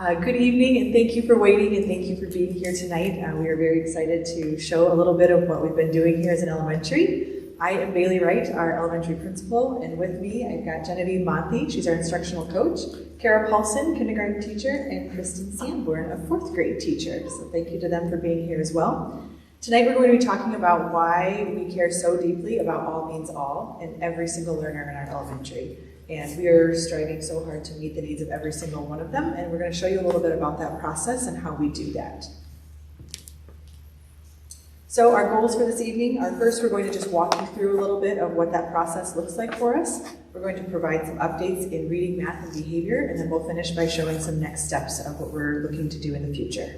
Good evening, and thank you for waiting, and thank you for being here tonight. We are very excited to show a little bit of what we've been doing here as an elementary. I am Bailey Wright, our elementary principal, and with me I've got Genevieve Monty, she's our instructional coach, Kara Paulson, kindergarten teacher, and Kristen Sanborn, a 4th grade teacher. So thank you to them for being here as well. Tonight we're going to be talking about why we care so deeply about all means all and every single learner in our elementary. And we are striving so hard to meet the needs of every single one of them, and we're going to show you a little bit about that process and how we do that. So our goals for this evening are, first, we're going to just walk you through a little bit of what that process looks like for us. We're going to provide some updates in reading, math, and behavior, and then we'll finish by showing some next steps of what we're looking to do in the future.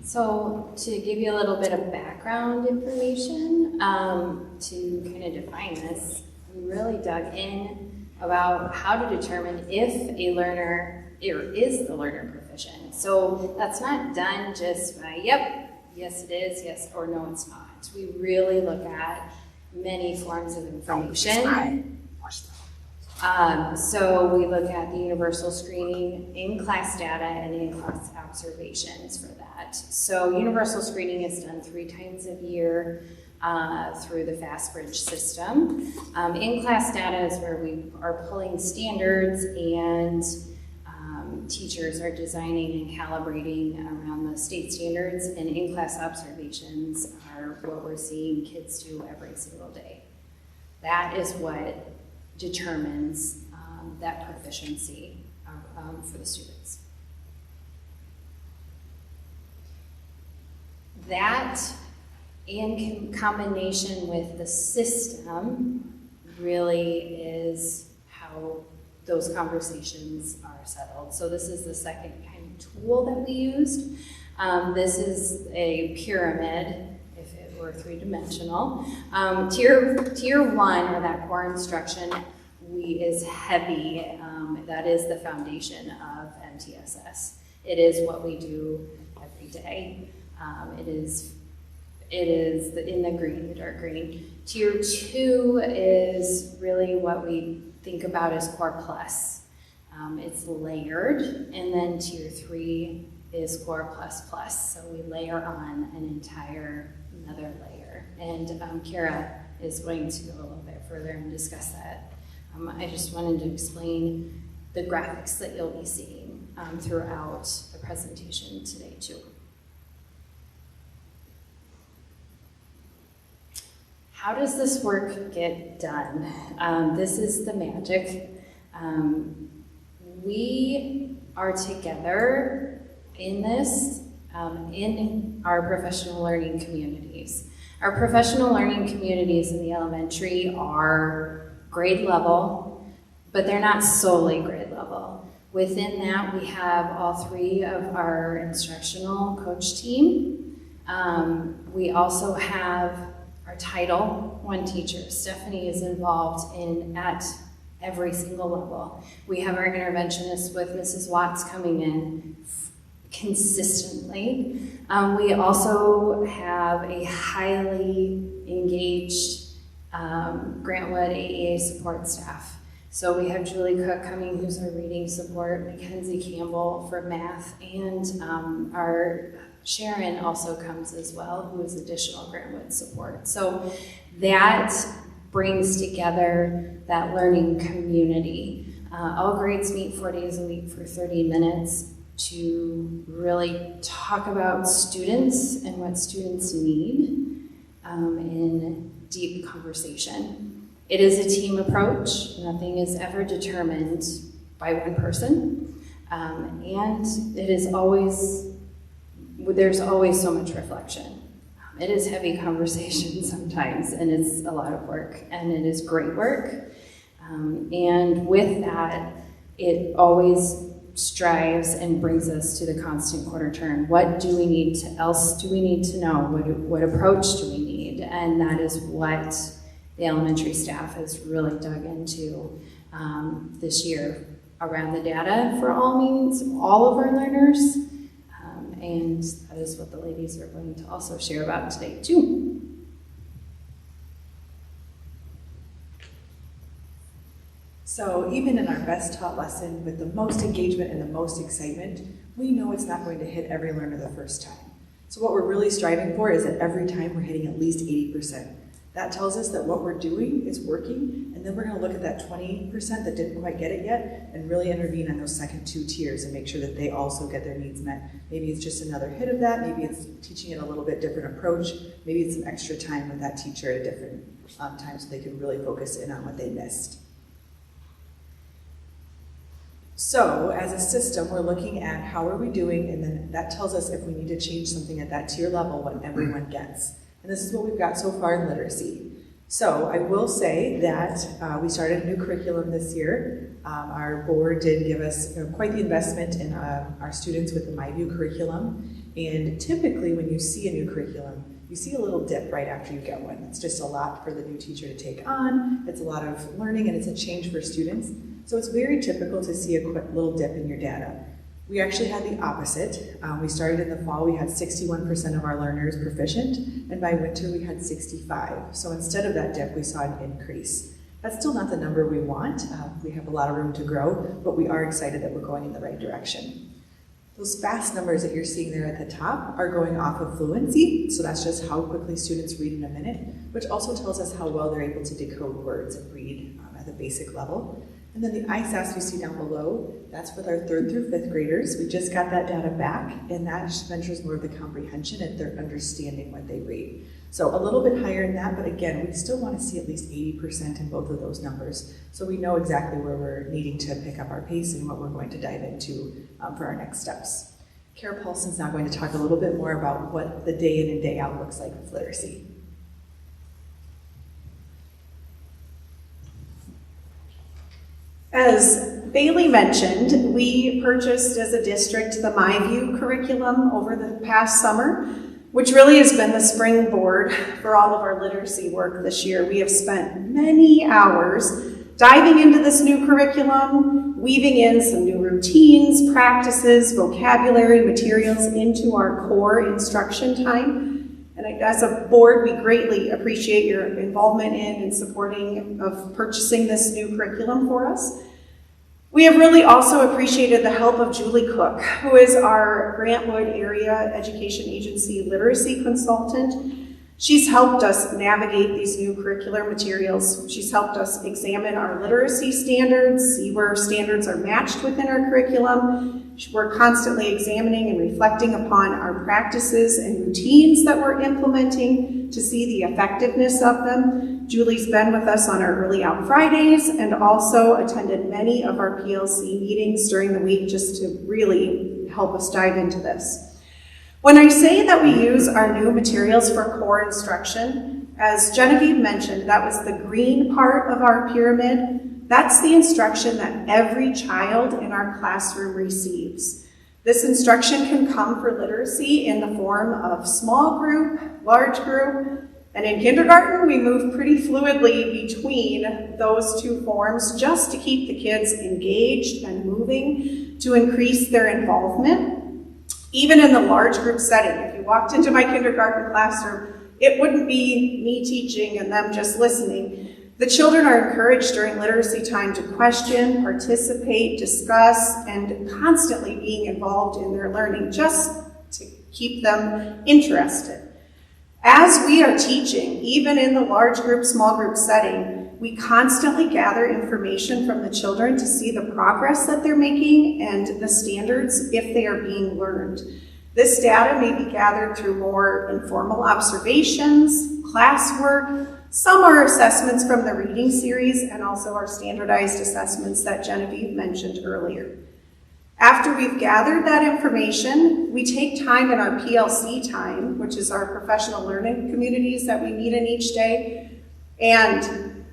So to give you a little bit of background information, to kind of define this, we really dug in about how to determine if a learner is the learner proficient. So that's not done just by, yep, yes it is, yes or no it's not. We really look at many forms of information. So we look at the universal screening, in-class data, and in-class observations for that. So universal screening is done 3 times a year through the FastBridge system. In-class data is where we are pulling standards and teachers are designing and calibrating around the state standards, and in-class observations are what we're seeing kids do every single day. That is what determines that proficiency for the students. That, in combination with the system, really is how those conversations are settled. So this is the second kind of tool that we used. This is a pyramid, if it were 3-dimensional. Tier 1, or that core instruction, is heavy. That is the foundation of MTSS. It is what we do every day. It is in the green, the dark green. Tier 2 is really what we think about as Core Plus. It's layered, and then Tier 3 is Core Plus Plus. So we layer on another layer. And Kara is going to go a little bit further and discuss that. I just wanted to explain the graphics that you'll be seeing throughout the presentation today too. How does this work get done? This is the magic. We are together in this in our professional learning communities. Our professional learning communities in the elementary are grade level, but they're not solely grade level. Within that, we have all 3 of our instructional coach team. We also have our Title I teacher. Stephanie is involved at every single level. We have our interventionists with Mrs. Watts coming in consistently. We also have a highly engaged Grantwood AEA support staff. So we have Julie Cook coming, who's our reading support, Mackenzie Campbell for math, and our Sharon also comes as well, who is additional Grantwood support. So that brings together that learning community. All grades meet 4 days a week for 30 minutes to really talk about students and what students need in deep conversation. It is a team approach. Nothing is ever determined by one person. And it is there's always so much reflection. It is heavy conversation sometimes, and it's a lot of work, and it is great work. And with that, it always strives and brings us to the constant quarter turn. What do we need else do we need to know? What approach do we need? And that is what the elementary staff has really dug into this year around the data for all of our learners. And that is what the ladies are going to also share about today too. So even in our best taught lesson with the most engagement and the most excitement, we know it's not going to hit every learner the first time. So what we're really striving for is that every time we're hitting at least 80%. That tells us that what we're doing is working, and then we're going to look at that 20% that didn't quite get it yet and really intervene on those second two tiers and make sure that they also get their needs met. Maybe it's just another hit of that, maybe it's teaching it a little bit different approach, maybe it's some extra time with that teacher at a different time so they can really focus in on what they missed. So as a system, we're looking at how are we doing, and then that tells us if we need to change something at that tier level, what everyone gets. And this is what we've got so far in literacy. So I will say that we started a new curriculum this year. Our board did give us quite the investment in our students with the MyView curriculum. And typically when you see a new curriculum, you see a little dip right after you get one. It's just a lot for the new teacher to take on. It's a lot of learning and it's a change for students. So it's very typical to see a quick little dip in your data. We actually had the opposite. We started in the fall, we had 61% of our learners proficient, and by winter we had 65. So instead of that dip, we saw an increase. That's still not the number we want. We have a lot of room to grow, but we are excited that we're going in the right direction. Those fast numbers that you're seeing there at the top are going off of fluency, so that's just how quickly students read in a minute, which also tells us how well they're able to decode words and read at the basic level. And then the ISAS we see down below, that's with our 3rd through 5th graders. We just got that data back, and that measures more of the comprehension and their understanding what they read. So a little bit higher in that, but again, we still want to see at least 80% in both of those numbers. So we know exactly where we're needing to pick up our pace and what we're going to dive into for our next steps. Kara Paulson's now going to talk a little bit more about what the day in and day out looks like with literacy. As Bailey mentioned, we purchased as a district the MyView curriculum over the past summer, which really has been the springboard for all of our literacy work this year. We have spent many hours diving into this new curriculum, weaving in some new routines, practices, vocabulary, materials into our core instruction time. And as a board, we greatly appreciate your involvement in and supporting of purchasing this new curriculum for us. We have really also appreciated the help of Julie Cook, who is our Grantwood Area Education Agency literacy consultant. She's helped us navigate these new curricular materials. She's helped us examine our literacy standards, see where standards are matched within our curriculum. We're constantly examining and reflecting upon our practices and routines that we're implementing to see the effectiveness of them. Julie's been with us on our Early Out Fridays and also attended many of our PLC meetings during the week just to really help us dive into this. When I say that we use our new materials for core instruction, as Genevieve mentioned, that was the green part of our pyramid. That's the instruction that every child in our classroom receives. This instruction can come for literacy in the form of small group, large group, and in kindergarten, we move pretty fluidly between those two forms just to keep the kids engaged and moving to increase their involvement. Even in the large group setting, if you walked into my kindergarten classroom, it wouldn't be me teaching and them just listening. The children are encouraged during literacy time to question, participate, discuss, and constantly being involved in their learning just to keep them interested. As we are teaching, even in the large group, small group setting, we constantly gather information from the children to see the progress that they're making and the standards if they are being learned. This data may be gathered through more informal observations, classwork. Some are assessments from the reading series and also our standardized assessments that Genevieve mentioned earlier. After we've gathered that information, we take time in our PLC time, which is our professional learning communities that we meet in each day, and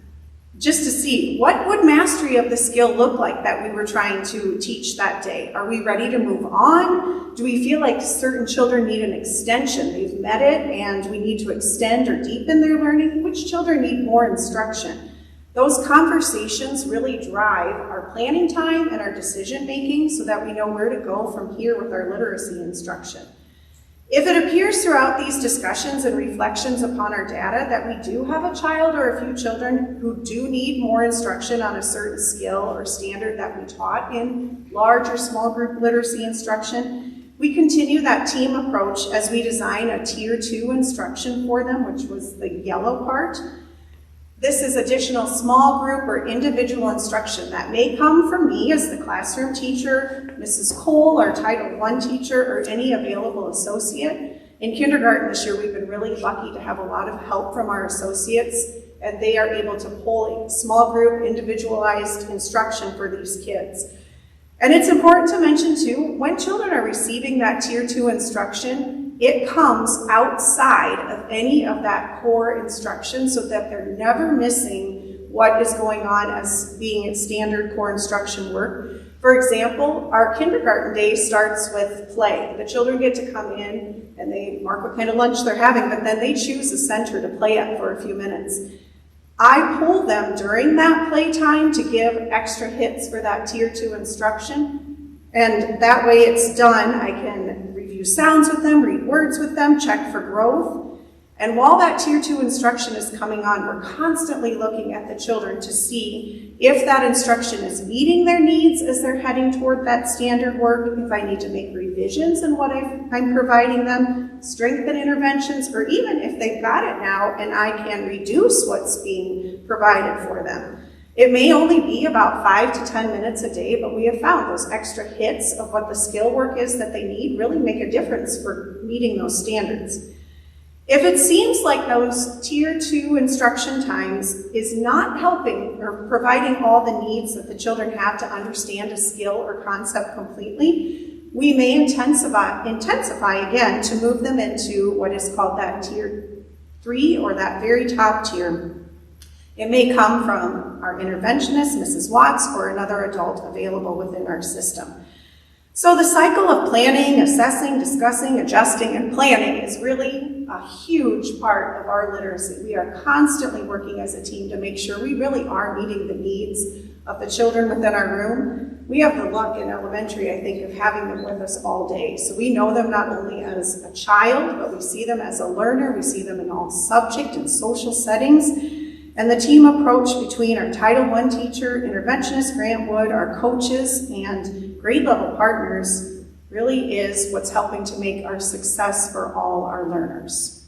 just to see what would mastery of the skill look like that we were trying to teach that day. Are we ready to move on? Do we feel like certain children need an extension? They've met it and we need to extend or deepen their learning. Which children need more instruction? Those conversations really drive our planning time and our decision making so that we know where to go from here with our literacy instruction. If it appears throughout these discussions and reflections upon our data that we do have a child or a few children who do need more instruction on a certain skill or standard that we taught in large or small group literacy instruction, we continue that team approach as we design a Tier 2 instruction for them, which was the yellow part. This is additional small group or individual instruction that may come from me as the classroom teacher, Mrs. Cole, our Title I teacher, or any available associate. In kindergarten this year, we've been really lucky to have a lot of help from our associates, and they are able to pull a small group, individualized instruction for these kids. And it's important to mention too, when children are receiving that Tier 2 instruction, it comes outside of any of that core instruction so that they're never missing what is going on as being standard core instruction work. For example, our kindergarten day starts with play. The children get to come in and they mark what kind of lunch they're having, but then they choose a center to play at for a few minutes. I pull them during that playtime to give extra hits for that Tier 2 instruction, and that way it's done. I can review sounds with them, read words with them, check for growth. And while that Tier 2 instruction is coming on, we're constantly looking at the children to see if that instruction is meeting their needs as they're heading toward that standard work, if I need to make revisions in what I'm providing them, strengthen interventions, or even if they've got it now and I can reduce what's being provided for them. It may only be about 5 to 10 minutes a day, but we have found those extra hits of what the skill work is that they need really make a difference for meeting those standards. If it seems like those Tier 2 instruction times is not helping or providing all the needs that the children have to understand a skill or concept completely, we may intensify again to move them into what is called that Tier 3 or that very top tier. It may come from our interventionist, Mrs. Watts, or another adult available within our system. So the cycle of planning, assessing, discussing, adjusting, and planning is really a huge part of our literacy. We are constantly working as a team to make sure we really are meeting the needs of the children within our room. We have the luck in elementary, I think, of having them with us all day. So we know them not only as a child, but we see them as a learner. We see them in all subject and social settings. And the team approach between our Title I teacher, interventionist Grant Wood, our coaches, and grade level partners really is what's helping to make our success for all our learners.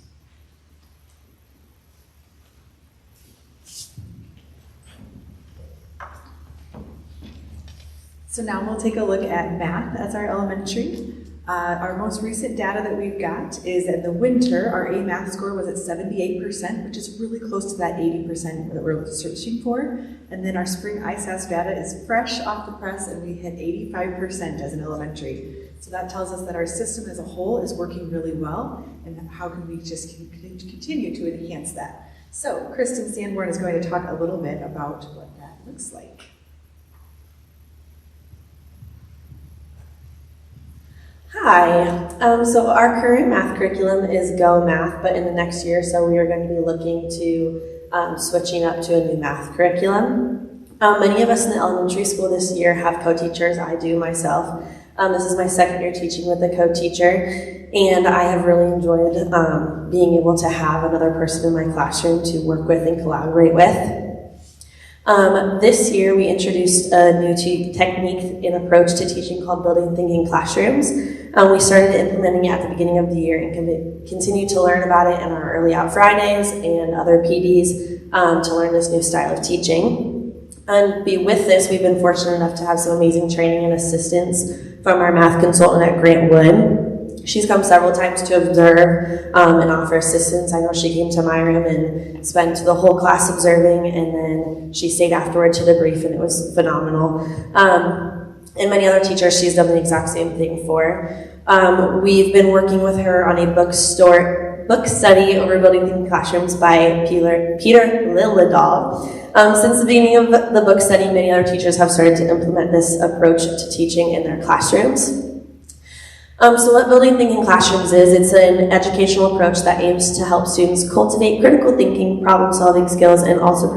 So now we'll take a look at math as our elementary. Our most recent data that we've got is in the winter, our A math score was at 78%, which is really close to that 80% that we're searching for. And then our spring ISASS data is fresh off the press, and we hit 85% as an elementary. So that tells us that our system as a whole is working really well, and how can we just continue to enhance that. So Kristen Sanborn is going to talk a little bit about what that looks like. Hi, so our current math curriculum is Go Math, but in the next year or so we are going to be looking to switching up to a new math curriculum. Many of us in the elementary school this year have co-teachers. I do myself. This is my second year teaching with a co-teacher, and I have really enjoyed being able to have another person in my classroom to work with and collaborate with. This year we introduced a new technique and approach to teaching called Building Thinking Classrooms. We started implementing it at the beginning of the year and continue to learn about it in our Early Out Fridays and other PDs to learn this new style of teaching. And with this, we've been fortunate enough to have some amazing training and assistance from our math consultant at Grant Wood. She's come several times to observe and offer assistance. I know she came to my room and spent the whole class observing, and then she stayed afterward to debrief, and it was phenomenal. And many other teachers she's done the exact same thing for. We've been working with her on a book study over Building Thinking Classrooms by Peter Liljedahl. Since the beginning of the book study, many other teachers have started to implement this approach to teaching in their classrooms. So what Building Thinking Classrooms is, it's an educational approach that aims to help students cultivate critical thinking, problem-solving skills, and also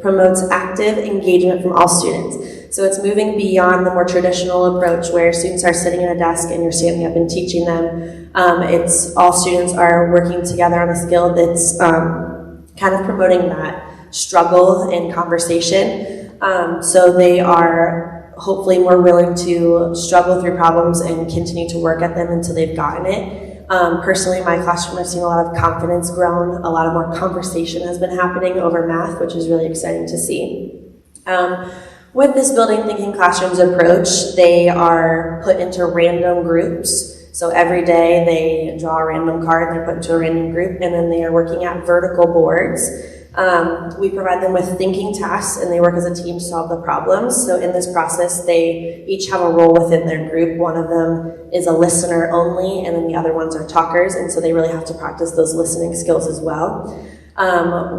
promotes active engagement from all students. So it's moving beyond the more traditional approach where students are sitting at a desk and you're standing up and teaching them. It's all students are working together on a skill that's kind of promoting that struggle and conversation. So they are hopefully more willing to struggle through problems and continue to work at them until they've gotten it. Personally, in my classroom, I've seen a lot of confidence grown, a lot of more conversation has been happening over math, which is really exciting to see. With this building thinking classrooms approach, they are put into random groups. So every day they draw a random card and they're put into a random group, and then they are working at vertical boards. We provide them with thinking tasks and they work as a team to solve the problems. So in this process, they each have a role within their group. One of them is a listener only, and then the other ones are talkers, and so they really have to practice those listening skills as well.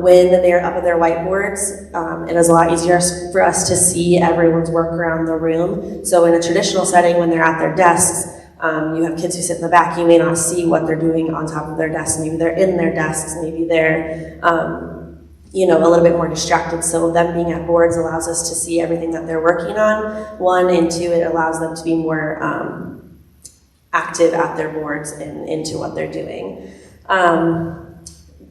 When they are up at their whiteboards, it is a lot easier for us to see everyone's work around the room. So in a traditional setting, when they're at their desks, you have kids who sit in the back, you may not see what they're doing on top of their desks. Maybe they're in their desks, maybe they're a little bit more distracted. So them being at boards allows us to see everything that they're working on. One, and two, it allows them to be more active at their boards and into what they're doing.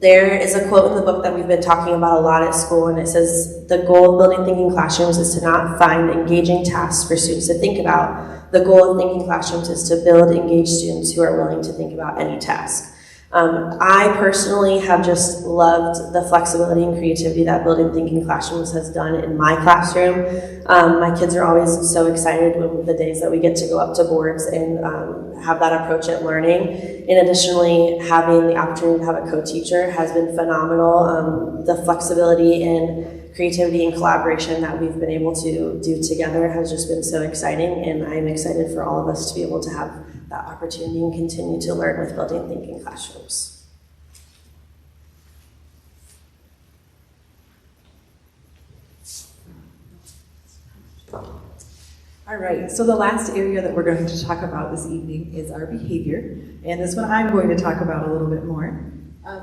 There is a quote in the book that we've been talking about a lot at school, and it says, the goal of building thinking classrooms is to not find engaging tasks for students to think about. The goal of thinking classrooms is to build engaged students who are willing to think about any task. I personally have just loved the flexibility and creativity that building thinking classrooms has done in my classroom. My kids are always so excited when the days that we get to go up to boards and have that approach at learning. And additionally, having the opportunity to have a co-teacher has been phenomenal. The flexibility and creativity and collaboration that we've been able to do together has just been so exciting, and I'm excited for all of us to be able to have that opportunity and continue to learn with building thinking classrooms. All right, so the last area that we're going to talk about this evening is our behavior, and this one I'm going to talk about a little bit more.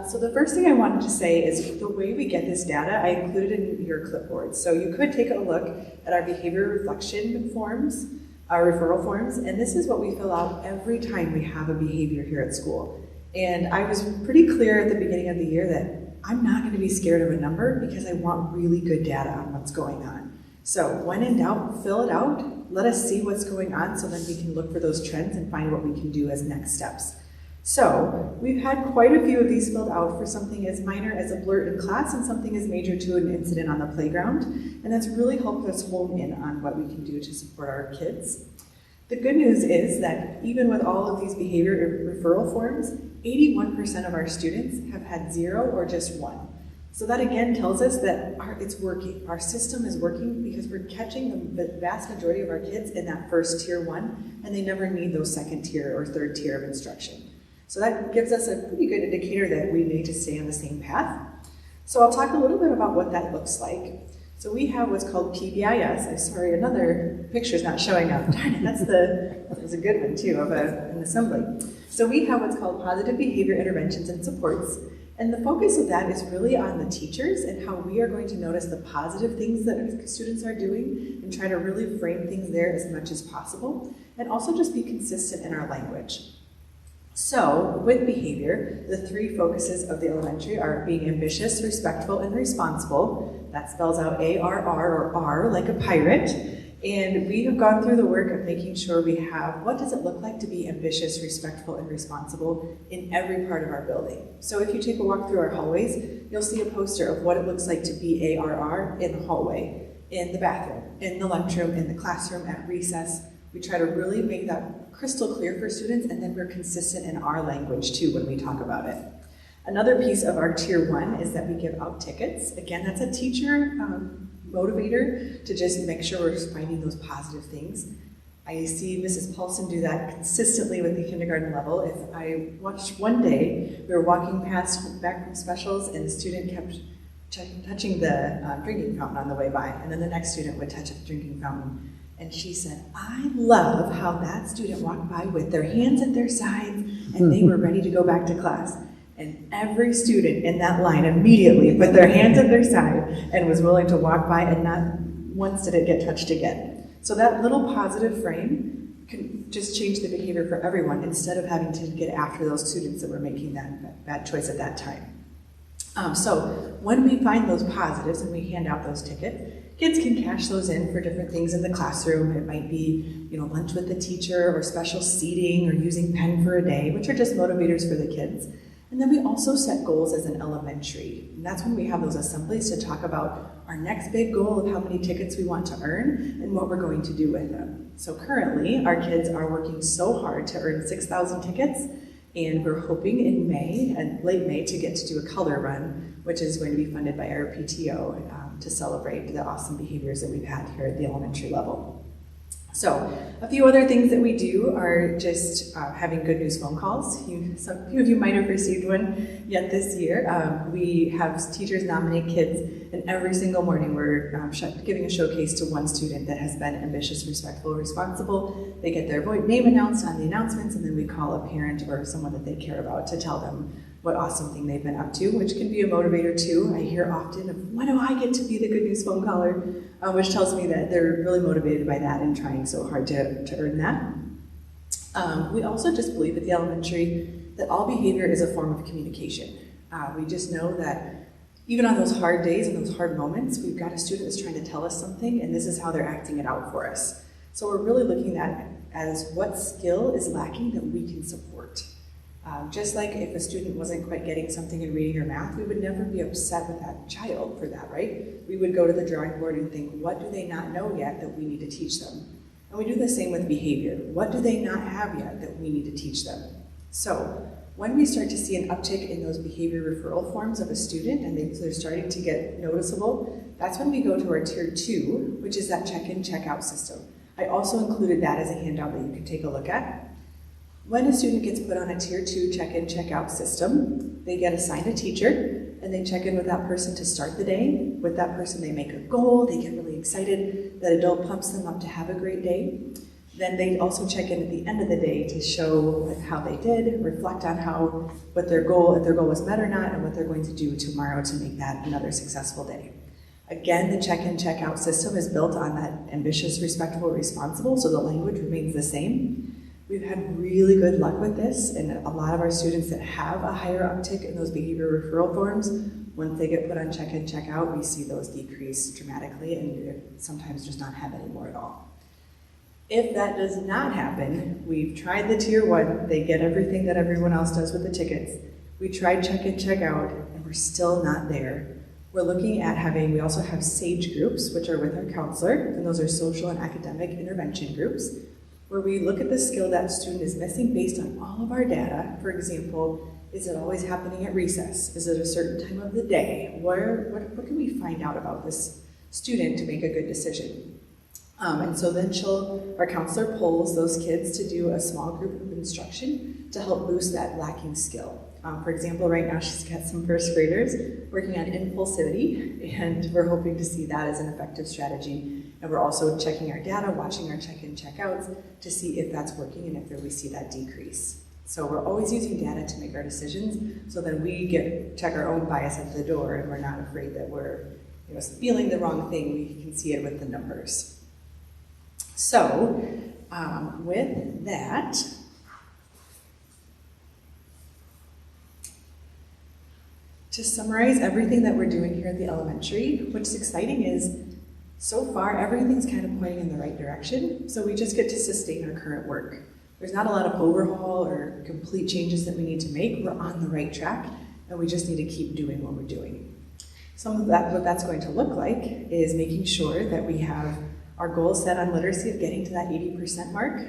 So the first thing I wanted to say is the way we get this data, I included in your clipboard. So you could take a look at our behavior reflection forms, our referral forms, and this is what we fill out every time we have a behavior here at school. And I was pretty clear at the beginning of the year that I'm not going to be scared of a number because I want really good data on what's going on. So when in doubt, fill it out, let us see what's going on so then we can look for those trends and find what we can do as next steps. So we've had quite a few of these filled out for something as minor as a blurt in class and something as major to an incident on the playground. And that's really helped us hone in on what we can do to support our kids. The good news is that even with all of these behavior referral forms, 81% of our students have had 0 or just 1. So that again tells us that it's working. Our system is working because we're catching the vast majority of our kids in that first tier 1, and they never need those second tier or third tier of instruction. So that gives us a pretty good indicator that we need to stay on the same path. So I'll talk a little bit about what that looks like. So we have what's called PBIS. I'm sorry, another picture's not showing up. Darn it, that was a good one too, of an assembly. So we have what's called positive behavior interventions and supports. And the focus of that is really on the teachers and how we are going to notice the positive things that students are doing and try to really frame things there as much as possible. And also just be consistent in our language. So, with behavior, the 3 focuses of the elementary are being ambitious, respectful, and responsible. That spells out A-R-R, or R, like a pirate. And we have gone through the work of making sure we have what does it look like to be ambitious, respectful, and responsible in every part of our building. So if you take a walk through our hallways, you'll see a poster of what it looks like to be ARR in the hallway, in the bathroom, in the lunchroom, in the classroom, at recess. We try to really make that crystal clear for students, and then we're consistent in our language too when we talk about it. Another piece of our tier 1 is that we give out tickets. Again, that's a teacher motivator to just make sure we're finding those positive things. I see Mrs. Paulson do that consistently with the kindergarten level. If I watched one day, we were walking past back from specials and the student kept touching the drinking fountain on the way by, and then the next student would touch the drinking fountain. And she said, I love how that student walked by with their hands at their sides and they were ready to go back to class. And every student in that line immediately put their hands at their side and was willing to walk by and once did it get touched again. So that little positive frame can just change the behavior for everyone instead of having to get after those students that were making that bad choice at that time. So when we find those positives and we hand out those tickets, kids can cash those in for different things in the classroom. It might be, lunch with the teacher or special seating or using pen for a day, which are just motivators for the kids. And then we also set goals as an elementary. And that's when we have those assemblies to talk about our next big goal of how many tickets we want to earn and what we're going to do with them. So currently, our kids are working so hard to earn 6,000 tickets, and we're hoping in May, and late May, to get to do a color run, which is going to be funded by our PTO to celebrate the awesome behaviors that we've had here at the elementary level. So a few other things that we do are just having good news phone calls. A few of you might have received one yet this year. We have teachers nominate kids, and every single morning we're giving a showcase to one student that has been ambitious, respectful, responsible. They get their name announced on the announcements, and then we call a parent or someone that they care about to tell them what awesome thing they've been up to, which can be a motivator too. I hear often of, when do I get to be the good news phone caller? Which tells me that they're really motivated by that and trying so hard to earn that. We also just believe at the elementary that all behavior is a form of communication. We just know that even on those hard days and those hard moments, we've got a student that's trying to tell us something, and this is how they're acting it out for us. So we're really looking at as what skill is lacking that we can support. Just like if a student wasn't quite getting something in reading or math, we would never be upset with that child for that, right? We would go to the drawing board and think, what do they not know yet that we need to teach them? And we do the same with behavior. What do they not have yet that we need to teach them? So when we start to see an uptick in those behavior referral forms of a student and they're starting to get noticeable, that's when we go to our tier 2, which is that check-in, check-out system. I also included that as a handout that you can take a look at. When a student gets put on a tier 2 check-in, check-out system, they get assigned a teacher and they check in with that person to start the day. With that person, they make a goal, they get really excited, that adult pumps them up to have a great day. Then they also check in at the end of the day to show how they did, reflect on if their goal was met or not, and what they're going to do tomorrow to make that another successful day. Again, the check-in, check-out system is built on that ambitious, respectful, responsible, so the language remains the same. We've had really good luck with this, and a lot of our students that have a higher uptick in those behavior referral forms, once they get put on check-in, check-out, we see those decrease dramatically and sometimes just not have any more at all. If that does not happen, we've tried the tier 1, they get everything that everyone else does with the tickets. We tried check-in, check-out, and we're still not there. We're looking at we also have SAGE groups, which are with our counselor, and those are social and academic intervention groups, where we look at the skill that student is missing based on all of our data. For example, is it always happening at recess? Is it a certain time of the day? What can we find out about this student to make a good decision? And so then our counselor pulls those kids to do a small group of instruction to help boost that lacking skill. For example, right now she's got some first graders working on impulsivity, and we're hoping to see that as an effective strategy. And we're also checking our data, watching our check-in, check-outs to see if that's working and if we see that decrease. So we're always using data to make our decisions, so then we check our own bias at the door, and we're not afraid that we're feeling the wrong thing. We can see it with the numbers. So with that, to summarize everything that we're doing here at the elementary, what's exciting is so far everything's kind of pointing in the right direction, so we just get to sustain our current work. There's not a lot of overhaul or complete changes that we need to make. We're on the right track, and we just need to keep doing what we're doing. Some of that, what that's going to look like is making sure that we have our goals set on literacy of getting to that 80% mark.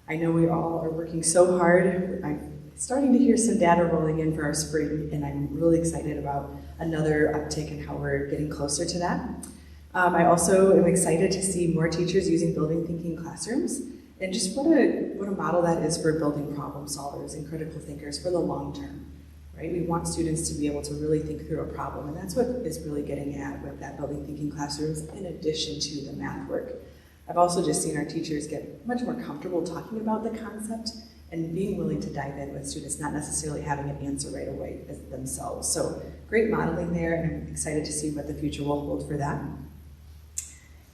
I know we all are working so hard. I'm starting to hear some data rolling in for our spring, and I'm really excited about another uptick in how we're getting closer to that. I also am excited to see more teachers using building thinking classrooms, and just what a model that is for building problem solvers and critical thinkers for the long term, right? We want students to be able to really think through a problem, and that's what is really getting at with that building thinking classrooms in addition to the math work. I've also just seen our teachers get much more comfortable talking about the concept and being willing to dive in with students, not necessarily having an answer right away themselves. So great modeling there, and I'm excited to see what the future will hold for that.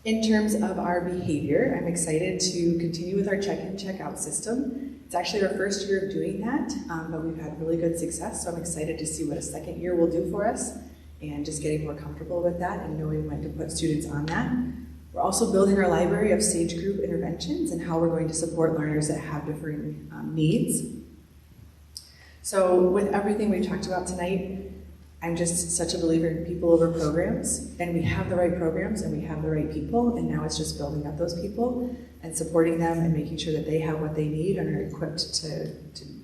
In terms of our behavior, I'm excited to continue with our check-in, check-out system. It's actually our first year of doing that, but we've had really good success, so I'm excited to see what a second year will do for us, and just getting more comfortable with that and knowing when to put students on that. We're also building our library of stage group interventions and how we're going to support learners that have differing needs. So with everything we've talked about tonight, I'm just such a believer in people over programs, and we have the right programs and we have the right people, and now it's just building up those people and supporting them and making sure that they have what they need and are equipped to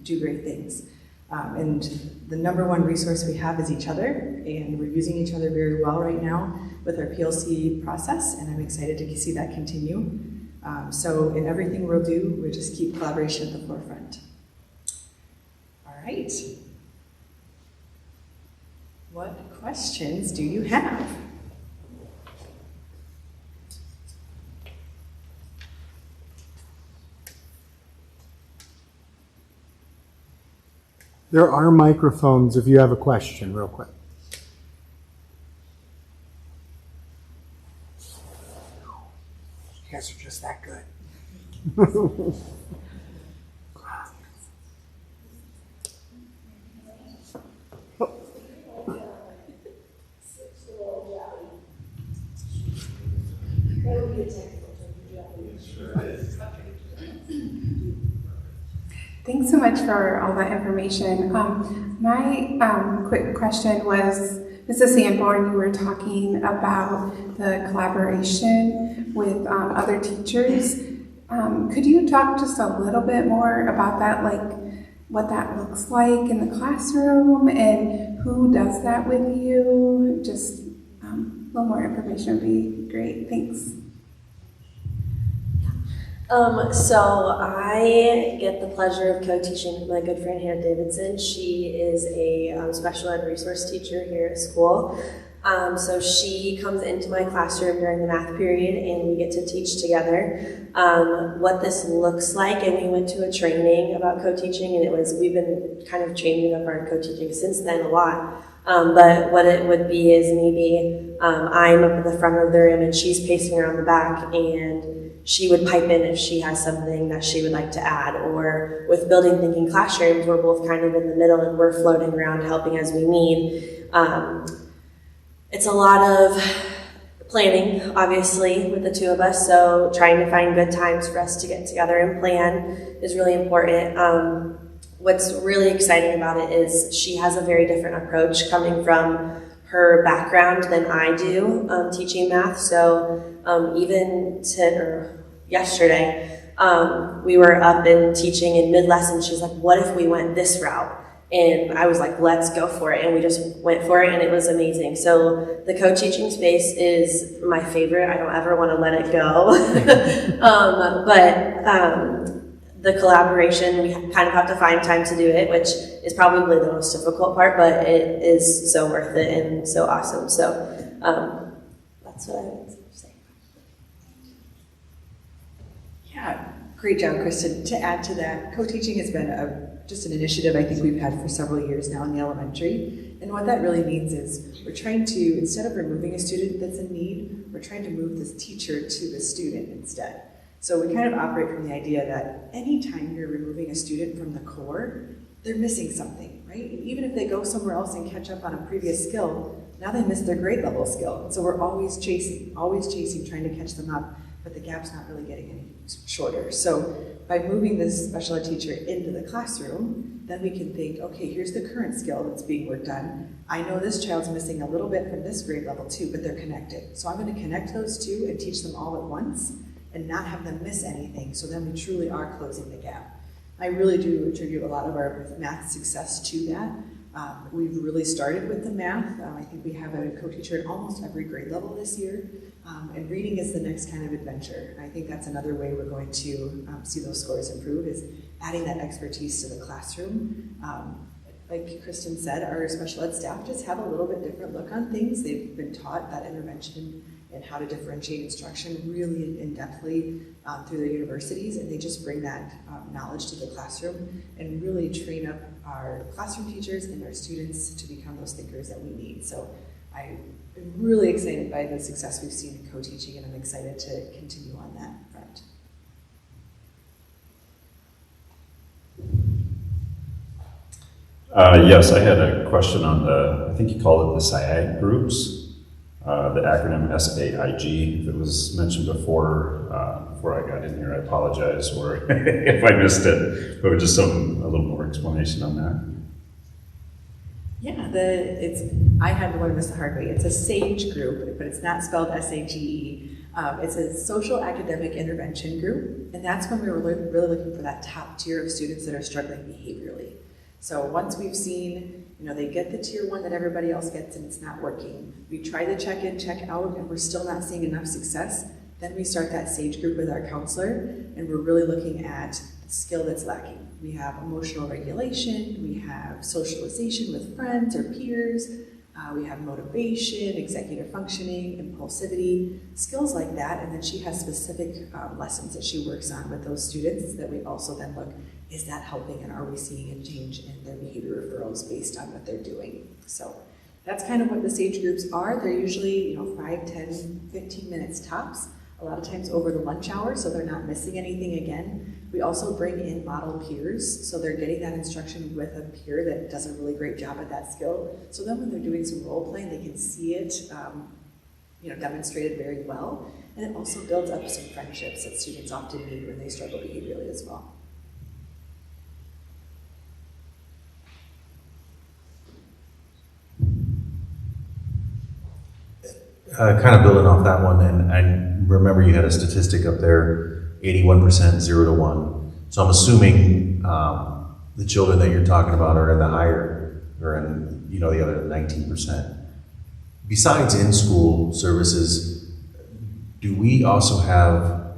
do great things. And the number one resource we have is each other, and we're using each other very well right now with our PLC process, and I'm excited to see that continue. So in everything we'll do, we'll just keep collaboration at the forefront. All right. What questions do you have? There are microphones if you have a question, real quick. You guys are just that good. Thanks so much for all that information. My quick question was, Mrs. Sanborn, you were talking about the collaboration with other teachers. Could you talk just a little bit more about that, like what that looks like in the classroom and who does that with you? Just a little more information would be great. Thanks. So I get the pleasure of co-teaching with my good friend Hannah Davidson. She is a special ed resource teacher here at school. So she comes into my classroom during the math period and we get to teach together. What this looks like, and we went to a training about co-teaching, and we've been kind of changing up our co-teaching since then a lot. But what it would be is maybe I'm up in the front of the room and she's pacing around the back, and she would pipe in if she has something that she would like to add. Or with building thinking classrooms, we're both kind of in the middle and we're floating around helping as we need. It's a lot of planning, obviously, with the two of us, so trying to find good times for us to get together and plan is really important. What's really exciting about it is she has a very different approach coming from her background than I do teaching math. So even yesterday, we were up and teaching in mid-lesson. She's like, what if we went this route? And I was like, let's go for it. And we just went for it, and it was amazing. So the co-teaching space is my favorite. I don't ever want to let it go. The collaboration, we kind of have to find time to do it, which is probably the most difficult part, but it is so worth it and so awesome. So that's what I would say. Yeah, great job, Kristen. To add to that, co-teaching has been just an initiative I think we've had for several years now in the elementary. And what that really means is we're trying to, instead of removing a student that's in need, we're trying to move this teacher to the student instead. So we kind of operate from the idea that anytime you're removing a student from the core, they're missing something, right? And even if they go somewhere else and catch up on a previous skill, now they miss their grade level skill. So we're always chasing, trying to catch them up, but the gap's not really getting any shorter. So by moving this special ed teacher into the classroom, then we can think, okay, here's the current skill that's being worked on. I know this child's missing a little bit from this grade level too, but they're connected. So I'm going to connect those two and teach them all at once and not have them miss anything, so then we truly are closing the gap. I really do attribute a lot of our math success to that. We've really started with the math. I think we have a co-teacher at almost every grade level this year, and reading is the next kind of adventure. I think that's another way we're going to see those scores improve, is adding that expertise to the classroom. Like Kristen said, our special ed staff just have a little bit different look on things. They've been taught that intervention and how to differentiate instruction really in-depthly through their universities, and they just bring that knowledge to the classroom and really train up our classroom teachers and our students to become those thinkers that we need. So I am really excited by the success we've seen in co-teaching, and I'm excited to continue on that front. Yes, I had a question on the, I think you called it the SAIG groups, the acronym SAIG. If it was mentioned before I got in here, I apologize, or if I missed it, but just a little more explanation on that. Yeah, I had to learn this the hard way. It's a SAGE group, but it's not spelled S-A-G-E. It's a social academic intervention group, and that's when we were really looking for that top tier of students that are struggling behaviorally. So once we've seen, they get the tier 1 that everybody else gets and it's not working, we try to check in, check out, and we're still not seeing enough success, then we start that SAGE group with our counselor, and we're really looking at the skill that's lacking. We have emotional regulation, we have socialization with friends or peers, we have motivation, executive functioning, impulsivity, skills like that, and then she has specific lessons that she works on with those students that we also then look, is that helping, and are we seeing a change in their behavior referrals based on what they're doing? So that's kind of what the SAGE groups are. They're usually 5, 10, 15 minutes tops, a lot of times over the lunch hour, so they're not missing anything again. We also bring in model peers, so they're getting that instruction with a peer that does a really great job at that skill. So then when they're doing some role playing, they can see it demonstrated very well. And it also builds up some friendships that students often need when they struggle behaviorally as well. Kind of building off that one, and I remember you had a statistic up there, 81% 0 to 1. So I'm assuming the children that you're talking about are in the higher, or in the other 19%. Besides in-school services, do we also have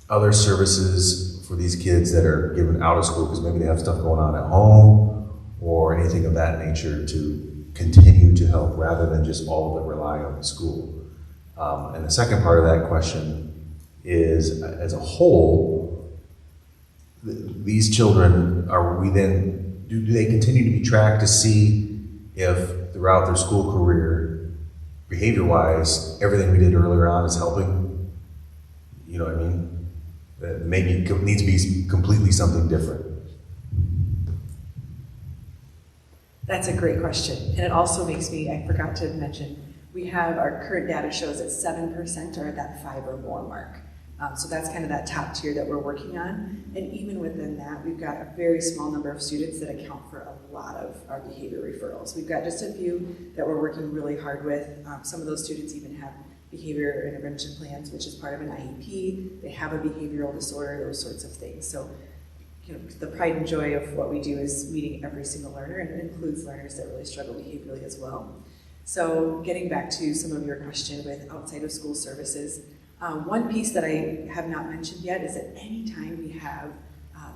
other services for these kids that are given out of school because maybe they have stuff going on at home or anything of that nature to continue to help rather than just all of it rely on the school? And the second part of that question is, as a whole, these children, do they continue to be tracked to see if throughout their school career, behavior-wise, everything we did earlier on is helping? You know what I mean? That maybe it needs to be completely something different. That's a great question. And it also makes me, I forgot to mention, we have our current data shows that 7% are at that 5 or more mark. So that's kind of that top tier that we're working on. And even within that, we've got a very small number of students that account for a lot of our behavior referrals. We've got just a few that we're working really hard with. Some of those students even have behavior intervention plans, which is part of an IEP. They have a behavioral disorder, those sorts of things. So the pride and joy of what we do is meeting every single learner, and it includes learners that really struggle behaviorally as well. So getting back to some of your question with outside of school services, one piece that I have not mentioned yet is that anytime we have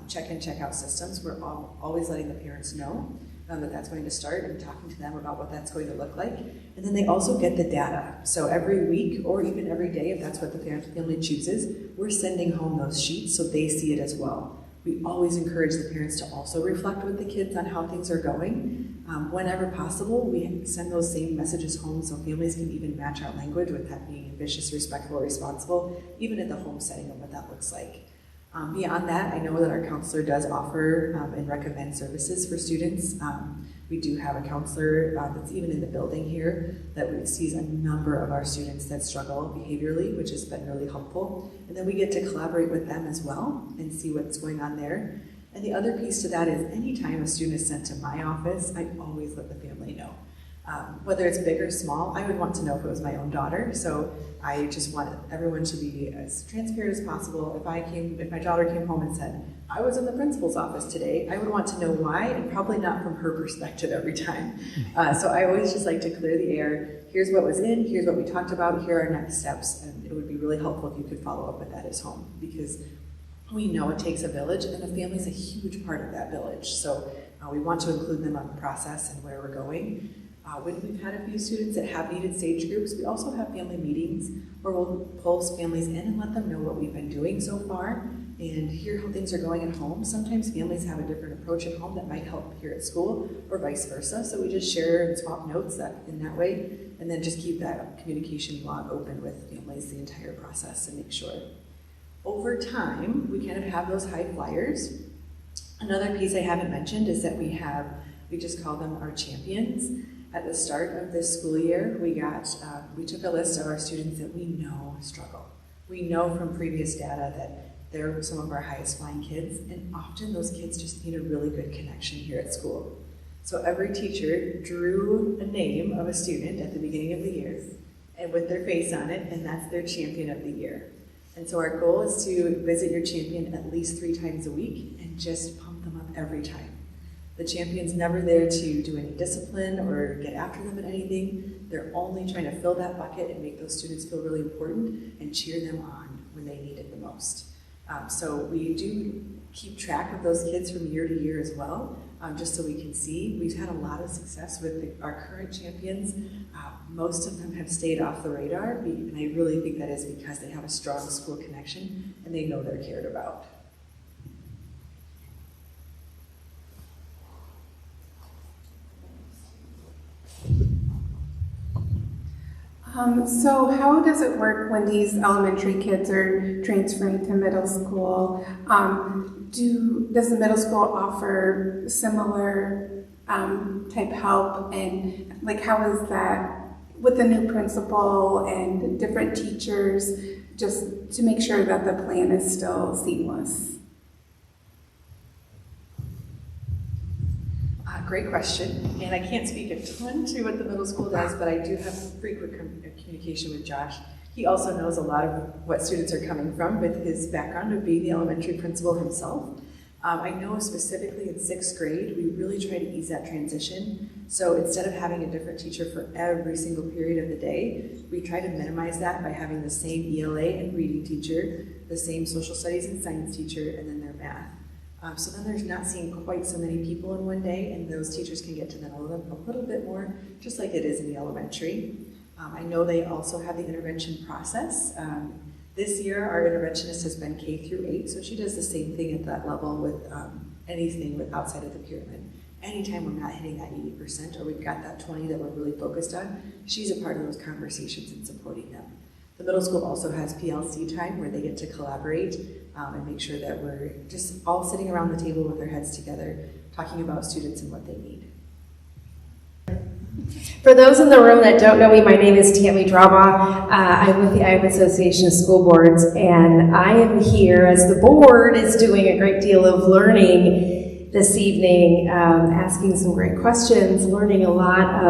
check-in, check-out systems, we're always letting the parents know that that's going to start and talking to them about what that's going to look like. And then they also get the data. So every week or even every day, if that's what the family chooses, we're sending home those sheets so they see it as well. We always encourage the parents to also reflect with the kids on how things are going. Whenever possible, we send those same messages home so families can even match our language with that being ambitious, respectful, responsible, even in the home setting of what that looks like. Beyond that, I know that our counselor does offer and recommend services for students. We do have a counselor that's even in the building here that sees a number of our students that struggle behaviorally, which has been really helpful. And then we get to collaborate with them as well and see what's going on there. And the other piece to that is anytime a student is sent to my office, I always let the family know. Whether it's big or small, I would want to know if it was my own daughter. So I just want everyone to be as transparent as possible. If my daughter came home and said, I was in the principal's office today, I would want to know why, and probably not from her perspective every time. So I always just like to clear the air. Here's what was in, here's what we talked about, here are our next steps. And it would be really helpful if you could follow up with that as home, because we know it takes a village, and the family is a huge part of that village. So we want to include them on the process and where we're going. When we've had a few students that have needed SAGE groups, we also have family meetings where we'll pull families in and let them know what we've been doing so far. and hear how things are going at home. Sometimes families have a different approach at home that might help here at school, or vice versa. So we just share and swap notes in that way, and then just keep that communication log open with families the entire process and make sure. Over time, we kind of have those high flyers. Another piece I haven't mentioned is that we just call them our champions. At the start of this school year, we took a list of our students that we know struggle. We know from previous data that they're some of our highest flying kids, and often those kids just need a really good connection here at school. So every teacher drew a name of a student at the beginning of the year and with their face on it, and that's their champion of the year. And so our goal is to visit your champion at least 3 times a week and just pump them up every time. The champion's never there to do any discipline or get after them at anything. They're only trying to fill that bucket and make those students feel really important and cheer them on when they need it the most. So we do keep track of those kids from year to year as well, just so we can see. We've had a lot of success with our current champions. Most of them have stayed off the radar, and I really think that is because they have a strong school connection and they know they're cared about. So how does it work when these elementary kids are transferring to middle school? Does the middle school offer similar type help, and like how is that with the new principal and different teachers, just to make sure that the plan is still seamless? Great question, and I can't speak a ton to what the middle school does, but I do have frequent communication with Josh. He also knows a lot of what students are coming from with his background of being the elementary principal himself. I know specifically in 6th grade, we really try to ease that transition. So instead of having a different teacher for every single period of the day, we try to minimize that by having the same ELA and reading teacher, the same social studies and science teacher, and then their math. So then there's not seeing quite so many people in one day, and those teachers can get to know them a little bit more, just like it is in the elementary. I know they also have the intervention process. This year, our interventionist has been K through 8, so she does the same thing at that level with anything outside of the pyramid. Anytime we're not hitting that 80%, or we've got that 20 that we're really focused on, she's a part of those conversations and supporting them. The middle school also has PLC time where they get to collaborate and make sure that we're just all sitting around the table with our heads together, talking about students and what they need. For those in the room that don't know me, my name is Tammy Draba. I'm with the Iowa Association of School Boards, and I am here as the board is doing a great deal of learning this evening, asking some great questions, learning a lot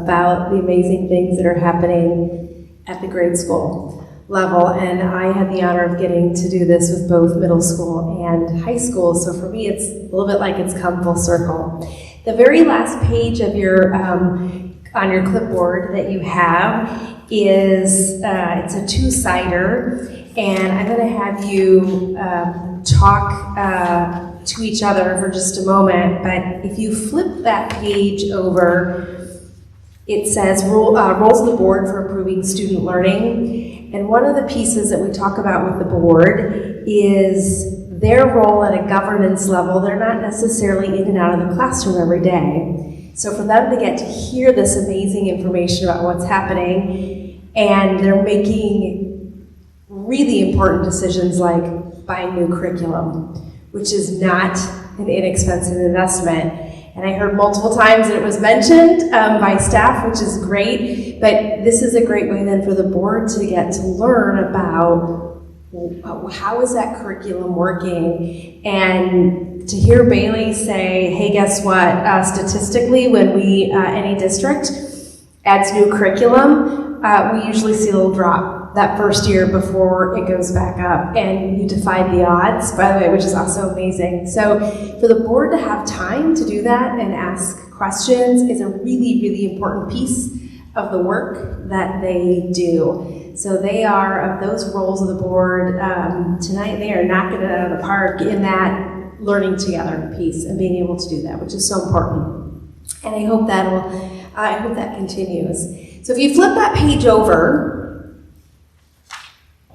about the amazing things that are happening at the grade school level. And I had the honor of getting to do this with both middle school and high school. So for me, it's a little bit like it's come full circle. The very last page of your on your clipboard that you have is it's a 2-sider, and I'm going to have you talk to each other for just a moment. But if you flip that page over, it says roles of the board for improving student learning. And one of the pieces that we talk about with the board is their role at a governance level. They're not necessarily in and out of the classroom every day. So for them to get to hear this amazing information about what's happening, and they're making really important decisions like buying new curriculum, which is not an inexpensive investment. And I heard multiple times that it was mentioned by staff, which is great, but this is a great way then for the board to get to learn about how is that curriculum working, and to hear Bailey say, hey, guess what, statistically, when any district adds new curriculum, we usually see a little drop that first year before it goes back up, and you defied the odds, by the way, which is also amazing. So for the board to have time to do that and ask questions is a really, really important piece of the work that they do. So they are, of those roles of the board, tonight they are knocking it out of the park in that learning together piece and being able to do that, which is so important. And I hope that continues. So if you flip that page over,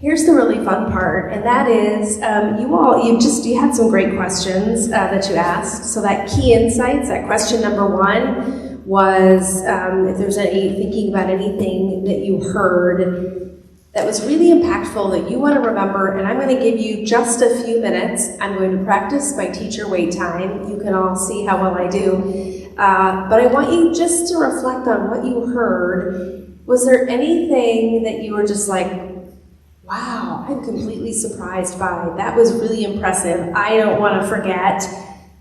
Here's the really fun part, and that is you had some great questions that you asked. So that key insights, that question number 1 was if there's any thinking about anything that you heard that was really impactful that you want to remember, and I'm going to give you just a few minutes. I'm going to practice my teacher wait time. You can all see how well I do. But I want you just to reflect on what you heard. Was there anything that you were just like, wow, I'm completely surprised by. That was really impressive. I don't want to forget.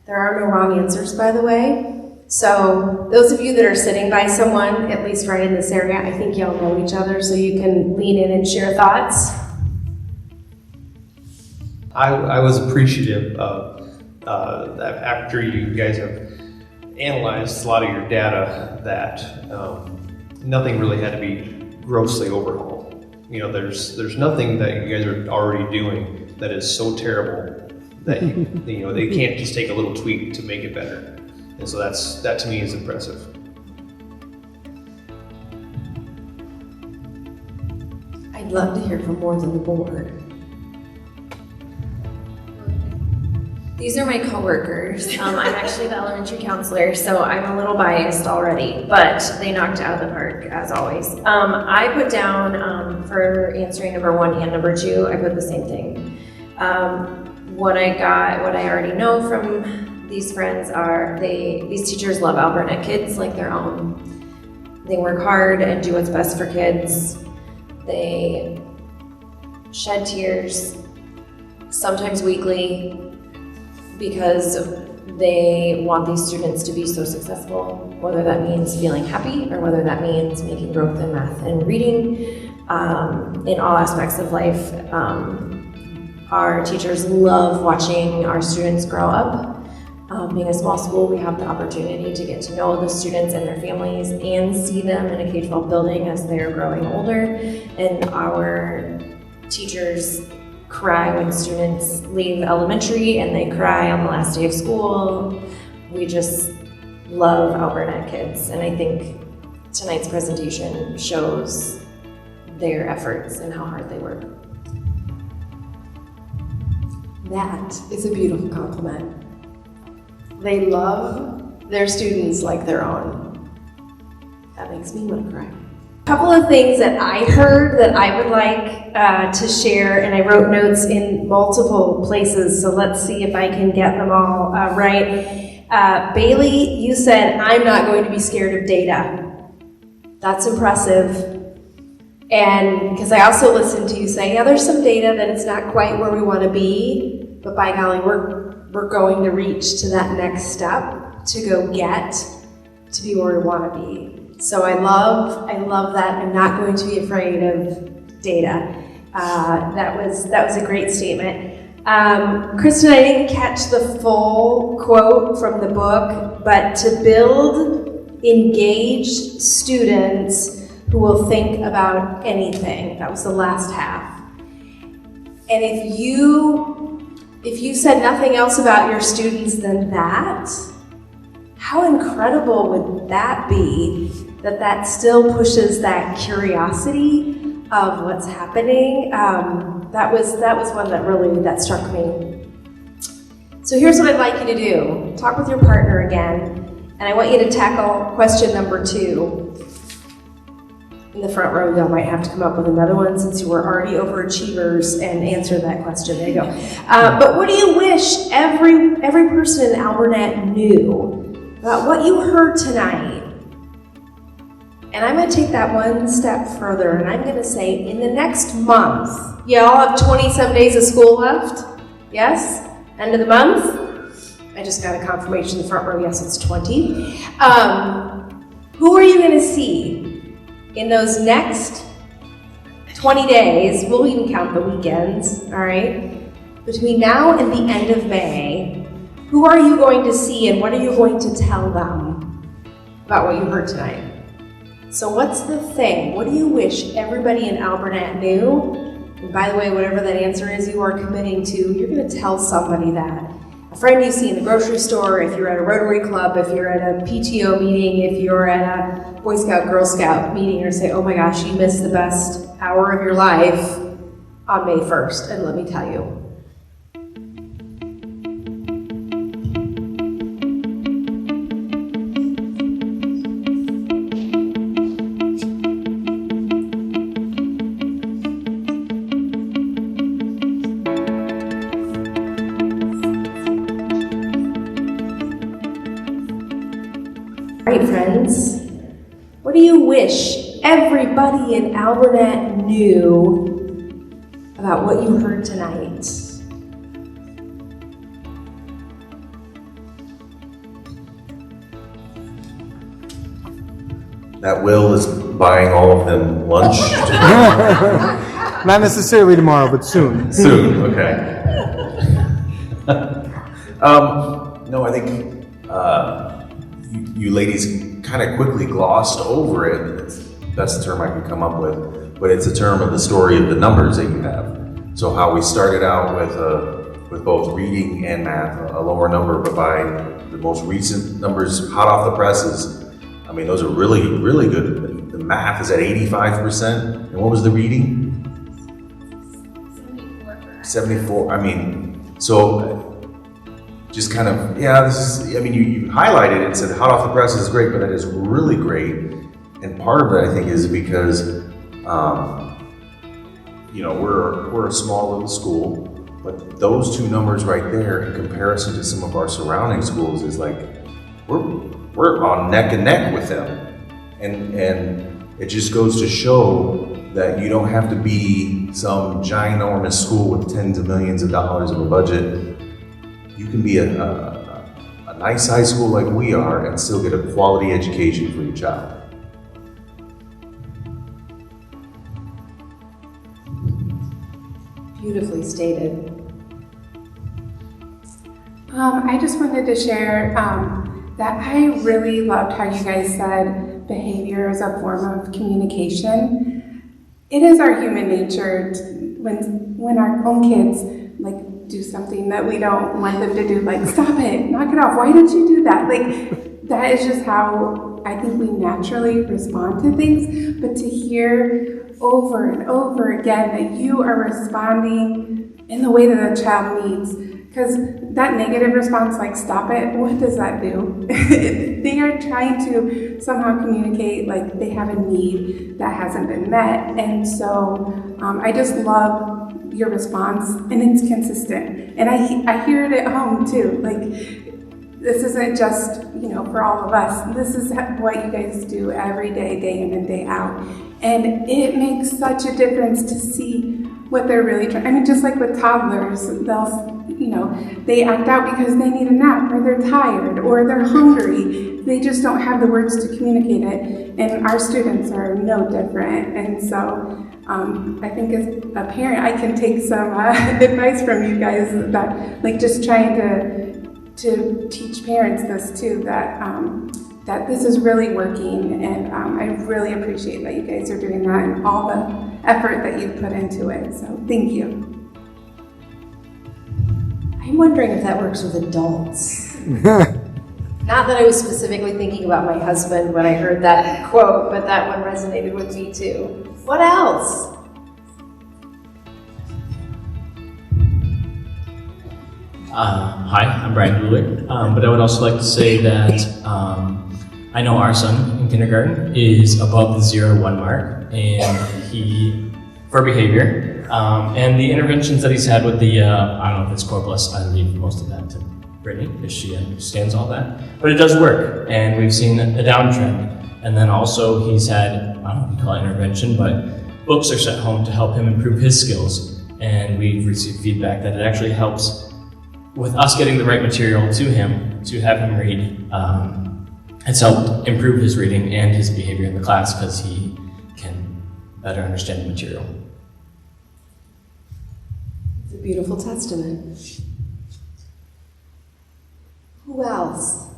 There are no wrong answers, by the way. So those of you that are sitting by someone, at least right in this area, I think y'all know each other, so you can lean in and share thoughts. I was appreciative of that after you guys have analyzed a lot of your data that nothing really had to be grossly overhauled. You know, there's nothing that you guys are already doing that is so terrible that you know they can't just take a little tweak to make it better. And so that to me is impressive. I'd love to hear from more than the board. These are my coworkers. I'm actually the elementary counselor, so I'm a little biased already, but they knocked it out of the park, as always. I put down, for answering number 1 and number 2, I put the same thing. What I already know from these friends are these teachers love Albernet kids like their own. They work hard and do what's best for kids. They shed tears, sometimes weekly, because they want these students to be so successful, whether that means feeling happy or whether that means making growth in math and reading, in all aspects of life. Our teachers love watching our students grow up. Being a small school, we have the opportunity to get to know the students and their families and see them in a K-12 building as they're growing older. And our teachers cry when students leave elementary and they cry on the last day of school. We just love Albernet kids, and I think tonight's presentation shows their efforts and how hard they work. That is a beautiful compliment. They love their students like their own. That makes me want to cry. A couple of things that I heard that I would like to share, and I wrote notes in multiple places, so let's see if I can get them all right. Bailey, you said, I'm not going to be scared of data. That's impressive. And because I also listened to you say, yeah, there's some data that it's not quite where we want to be, but by golly, we're going to reach to that next step to go get to be where we want to be. So I love that. I'm not going to be afraid of data. That was a great statement. Kristen, I didn't catch the full quote from the book, but to build engaged students who will think about anything. That was the last half. And if you said nothing else about your students than that, how incredible would that be? That still pushes that curiosity of what's happening. That was one that struck me. So here's what I'd like you to do. Talk with your partner again, and I want you to tackle question number 2. In the front row, y'all might have to come up with another one since you were already overachievers and answer that question. There you go. But what do you wish every person in Albernet knew about what you heard tonight? And I'm going to take that one step further, and I'm going to say, in the next month, y'all have 27 days of school left? Yes? End of the month? I just got a confirmation in the front row, yes, it's 20. Who are you going to see in those next 20 days? We'll even count the weekends, all right? Between now and the end of May, who are you going to see, and what are you going to tell them about what you heard tonight? So what's the thing? What do you wish everybody in Albernet knew? And by the way, whatever that answer is you are committing to, you're going to tell somebody that. A friend you see in the grocery store, if you're at a Rotary Club, if you're at a PTO meeting, if you're at a Boy Scout, Girl Scout meeting, or say, oh my gosh, you missed the best hour of your life on May 1st, and let me tell you. All right, friends, what do you wish everybody in Albernet knew about what you heard tonight? That Will is buying all of them lunch. Not necessarily tomorrow, but soon. Soon, okay. No, I think you ladies kind of quickly glossed over it. It's the best term I can come up with, but it's a term of the story of the numbers that you have. So how we started out with both reading and math, a lower number, but by the most recent numbers, hot off the presses, I mean, those are really, really good. The math is at 85%, and what was the reading? 74. I mean, so just kind of, yeah, this is, I mean, you highlighted it and said hot off the press is great, but that is really great. And part of it, I think, is because, you know, we're a small little school, but those two numbers right there in comparison to some of our surrounding schools is like, we're on neck and neck with them. And it just goes to show that you don't have to be some ginormous school with tens of millions of dollars of a budget. You can be a nice high school like we are and still get a quality education for your child. Beautifully stated. I just wanted to share that I really loved how you guys said behavior is a form of communication. It is our human nature when our own kids like do something that we don't want them to do, like stop it, knock it off, why did you do that? Like that is just how I think we naturally respond to things, but to hear over and over again that you are responding in the way that a child needs. Because that negative response, like stop it, what does that do? They are trying to somehow communicate like they have a need that hasn't been met. And so I just love your response, and it's consistent. And I hear it at home too. Like this isn't just, you know, for all of us. This is what you guys do every day, day in and day out. And it makes such a difference to see what they're really trying. I mean, just like with toddlers, they'll, you know, they act out because they need a nap, or they're tired, or they're hungry. They just don't have the words to communicate it. And our students are no different. And so I think as a parent, I can take some advice from you guys that, like, just trying to teach parents this too, that that this is really working, and I really appreciate that you guys are doing that and all the effort that you've put into it. So thank you. I'm wondering if that works with adults. Not that I was specifically thinking about my husband when I heard that quote, but that one resonated with me too. What else? Hi, I'm Brian Bueller, but I would also like to say that I know our son in kindergarten is above the 0-1 mark, and he, for behavior, and the interventions that he's had with the, I don't know if it's Core Plus, I leave most of that to Brittany, because she understands all that, but it does work, and we've seen a downtrend. And then also he's had, I don't know if you call it intervention, but books are sent home to help him improve his skills, and we've received feedback that it actually helps with us getting the right material to him, to have him read. It's helped improve his reading and his behavior in the class because he can better understand the material. It's a beautiful testament. Who else?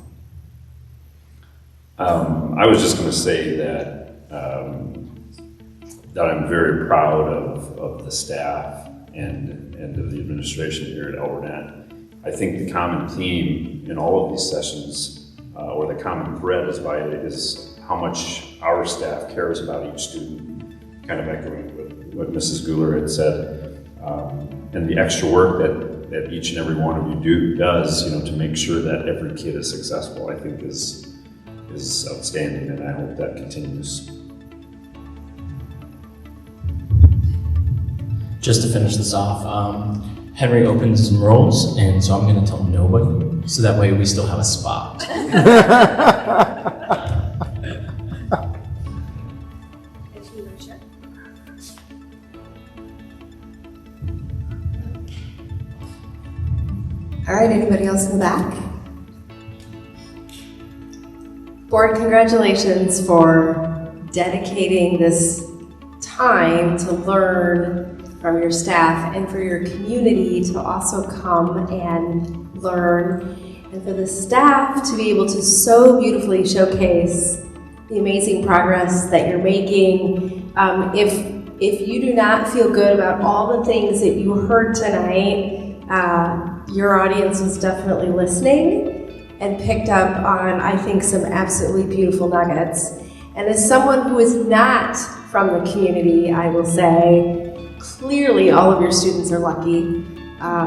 I was just going to say that that I'm very proud of the staff and of the administration here at Albernet. I think the common theme in all of these sessions, or the common thread is how much our staff cares about each student. Kind of echoing what Mrs. Guler had said. and the extra work that each and every one of you does, to make sure that every kid is successful, I think is outstanding, and I hope that continues. Just to finish this off, Henry opens some rolls, and so I'm going to tell nobody, so that way we still have a spot. All right, anybody else in the back? Board, congratulations for dedicating this time to learn from your staff and for your community to also come and learn, and for the staff to be able to so beautifully showcase the amazing progress that you're making. If you do not feel good about all the things that you heard tonight, your audience was definitely listening and picked up on, I think, some absolutely beautiful nuggets. And as someone who is not from the community, I will say, clearly all of your students are lucky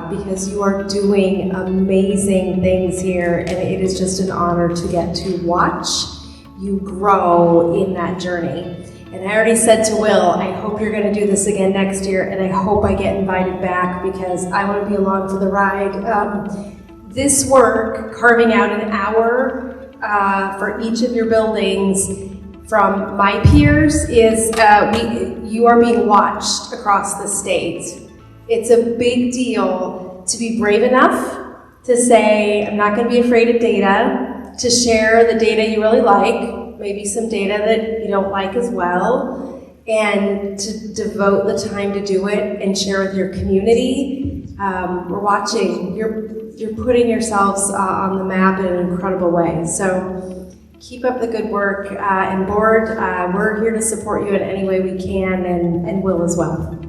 because you are doing amazing things here, and it is just an honor to get to watch you grow in that journey. And I already said to Will, I hope you're going to do this again next year, and I hope I get invited back because I want to be along for the ride. This work, carving out an hour for each of your buildings from my peers, is you are being watched across the state. It's a big deal to be brave enough to say, I'm not going to be afraid of data, to share the data you really like, maybe some data that you don't like as well, and to devote the time to do it and share with your community. We're watching. You're putting yourselves on the map in an incredible way. So keep up the good work. And board, we're here to support you in any way we can, and will as well.